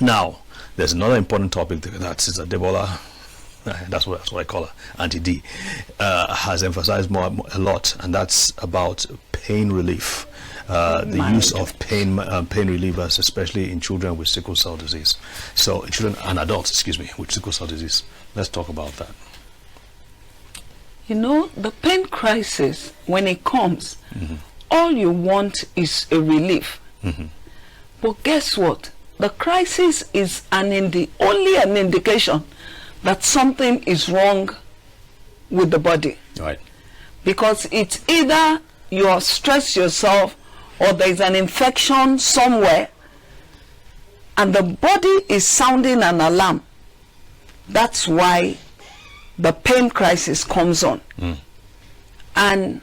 Now, there's another important topic that Sister Debola, that's what I call her, Auntie D, has emphasized a lot, and that's about pain relief. The use of pain relievers, especially in children with sickle cell disease. So, children and adults, with sickle cell disease. Let's talk about that. You know, the pain crisis, when it comes, all you want is a relief. But guess what? The crisis is only an indication that something is wrong with the body. Right. Because it's either you are stressed yourself or there is an infection somewhere and the body is sounding an alarm. That's why the pain crisis comes on. And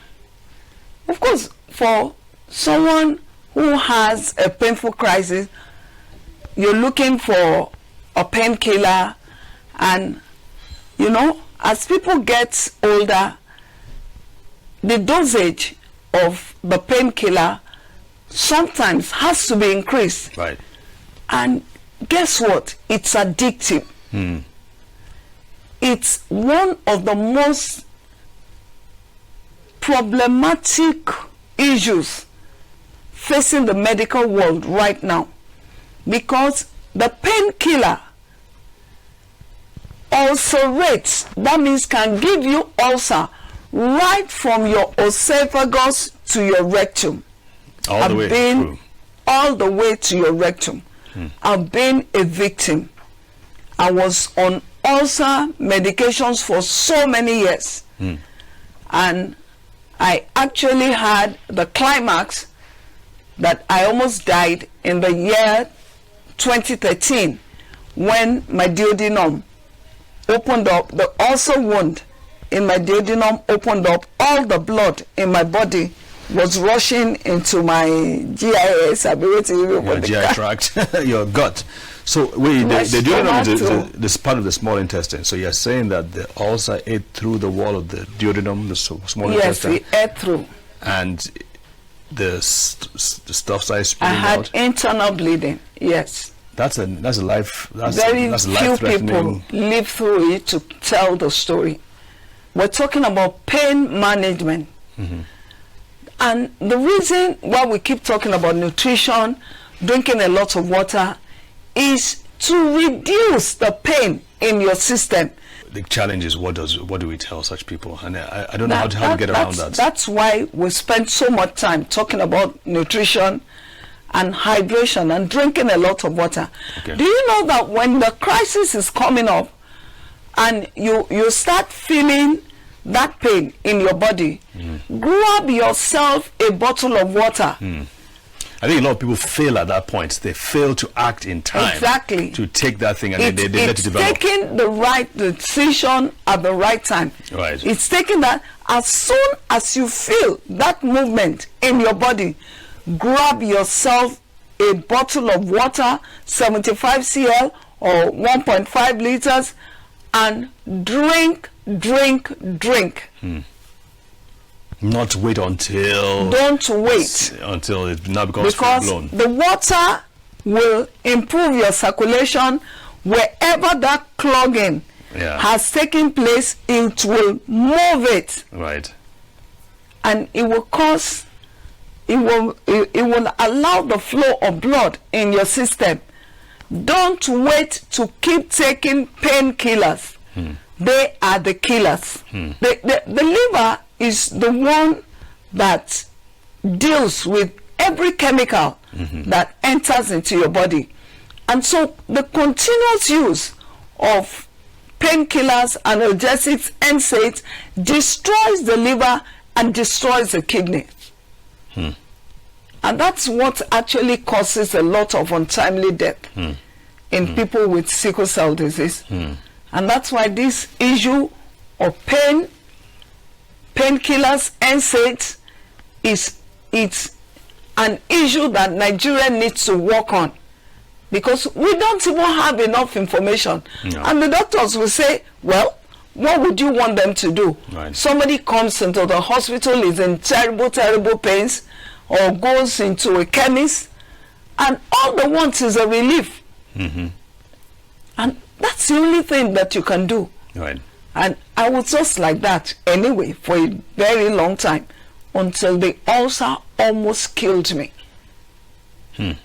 of course, for someone who has a painful crisis, you're looking for a painkiller, and you know, as people get older, the dosage of the painkiller sometimes has to be increased. Right. And guess what? It's addictive. It's one of the most problematic issues facing the medical world right now, because the painkiller ulcerates, that means can give you ulcer right from your esophagus to your rectum. All the way through. All the way to your rectum. I've been a victim. I was on ulcer medications for so many years. And I actually had the climax that I almost died in the year 2013 when my duodenum opened up. The ulcer wound in my duodenum opened up. All the blood in my body was rushing into my GIS. Your GI tract, your gut. So wait, the duodenum is part of the small intestine. So you're saying that the ulcer ate through the wall of the duodenum, the small intestine? Yes, it ate through. And the stuff started spilling out? I had internal bleeding, yes. That's a life. Very few people live through it to tell the story. We're talking about pain management. And the reason why we keep talking about nutrition, drinking a lot of water, is to reduce the pain in your system. The challenge is, what do we tell such people? And I don't know how to get around that. That's why we spend so much time talking about nutrition and hydration and drinking a lot of water. Okay. Do you know that when the crisis is coming up and you start feeling that pain in your body, grab yourself a bottle of water. I think a lot of people fail at that point. They fail to act in time. Exactly. To take that thing and they let it develop. It's taking the right decision at the right time. Right. It's taking that as soon as you feel that movement in your body, grab yourself a bottle of water, 75 cl or 1.5 liters, and drink. Not wait until... Don't wait. Until it now becomes full-blown. Because the water will improve your circulation. Wherever that clogging has taken place, it will move it. Right. And it will cause... It will allow the flow of blood in your system. Don't wait to keep taking painkillers. They are the killers. The liver is the one that deals with every chemical that enters into your body. And so the continuous use of painkillers, analgesics, NSAIDs destroys the liver and destroys the kidney. And that's what actually causes a lot of untimely death in people with sickle cell disease. And that's why this issue of painkillers, NSAIDs, it's an issue that Nigeria needs to work on, because we don't even have enough information. And the doctors will say, well, what would you want them to do? Right. Somebody comes into the hospital, is in terrible pains, or goes into a chemist, and all they want is a relief. And that's the only thing that you can do. Right. And I was just like that anyway for a very long time, until the ulcer almost killed me. And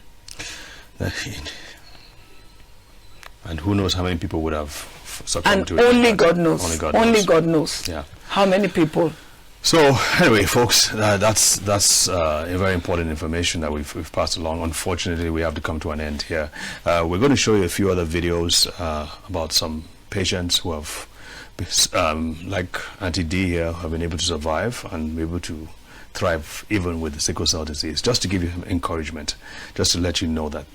who knows how many people would have succumbed And to it. only God knows. Only God knows. God knows. Yeah. How many people? So anyway, folks, that's a very important information that we've passed along. Unfortunately, we have to come to an end here. We're going to show you a few other videos about some patients who have, like Auntie D here, have been able to survive and be able to thrive even with the sickle cell disease. Just to give you encouragement, just to let you know that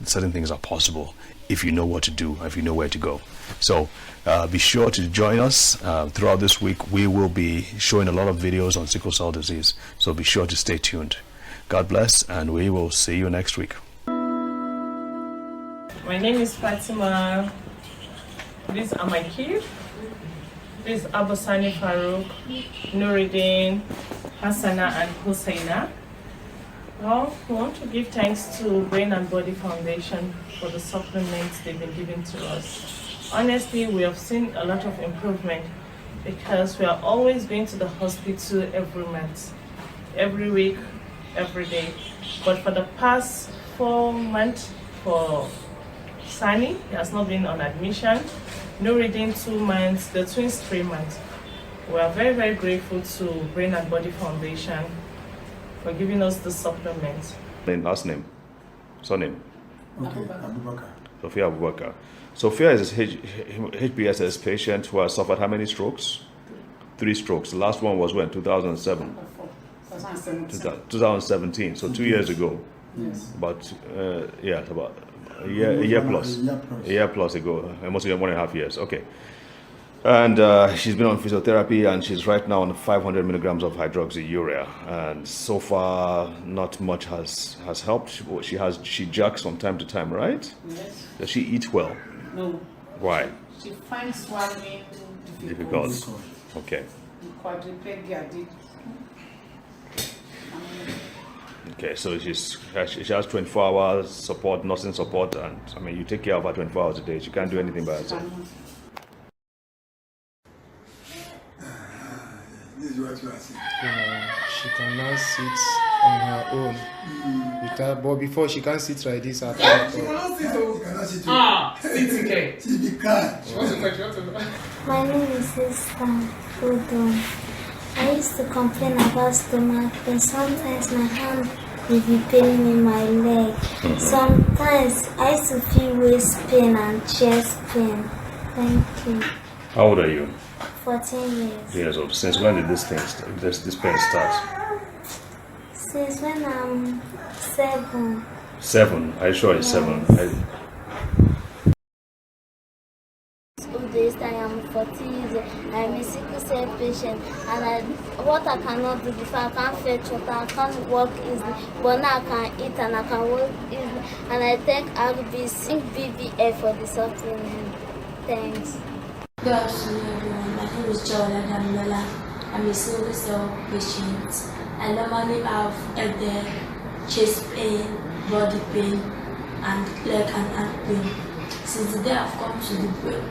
certain things are possible if you know what to do, if you know where to go. So be sure to join us throughout this week. We will be showing a lot of videos on sickle cell disease, so be sure to stay tuned. God bless, and we will see you next week. My name is Fatima. These are my kids. This is Abosani Farouk, Nuruddin, Hassana, and Husseina. Well, we want to give thanks to Brain and Body Foundation for the supplements they've been giving to us. Honestly, we have seen a lot of improvement because we are always going to the hospital every month, every week, every day. But for the past 4 months, for Sani, he has not been on admission. Nuruddin 2 months, the twins 3 months. We are very, very grateful to Brain and Body Foundation for giving us the supplement. Last name, surname. Okay, Abubakar. Sophia Abubakar. Sophia is a HBSS patient who has suffered how many strokes? 3 strokes. The last one was when? 2007? 2017. So 2 years ago. Yes. But yeah, about a year plus. A year plus ago. Almost 1.5 years. Okay. And she's been on physiotherapy, and she's right now on 500 milligrams of hydroxyurea. And so far, not much has helped. She jerks from time to time, right? Yes. Does she eat well? No. Why? She finds swallowing Difficult. difficult. Okay. Quadriplegia did. Okay, so she has 24 hours support, nursing support, and I mean, you take care of her 24 hours a day. She can't do anything by herself. This is what you are saying. She can now sit on her own. But before she can't sit like this at all. She cannot sit. Oh, cannot sit. It's okay. She be crying. My name is Sister Udom. I used to complain about stomach pain. Sometimes my hand will be paining in my leg. Sometimes I used to feel waist pain and chest pain. Thank you. How old are you? 14 years. Years old. Since when did this pain start? Since when I'm 7. 7. Are you sure it's 7? Days I am 40 years old. I'm a sickle cell patient, and what I cannot do before, I can't fetch water, I can't walk easily, but now I can eat and I can walk easily, and I take RBC BBF for the supplement. Thanks. Good afternoon, everyone. My name is Jola Damilola. I'm a sickle cell patient. I normally have headache, chest pain, body pain, and leg and hand pain. Since the day I've come to the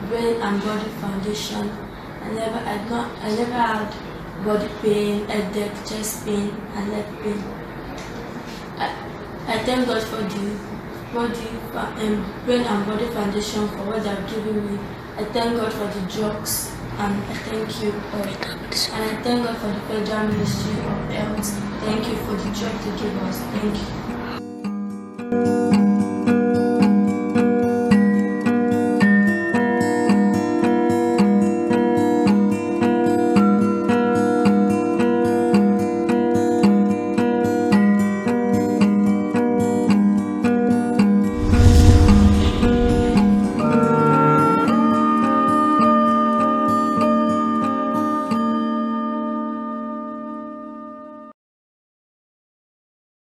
Brain and Body Foundation, I never had body pain, headache, chest pain, and leg pain. I thank God for the Brain and Body Foundation for what they have given me. I thank God for the drugs, and I thank you all. And I thank God for the Federal Ministry of Health. Thank you for the drug they gave us. Thank you.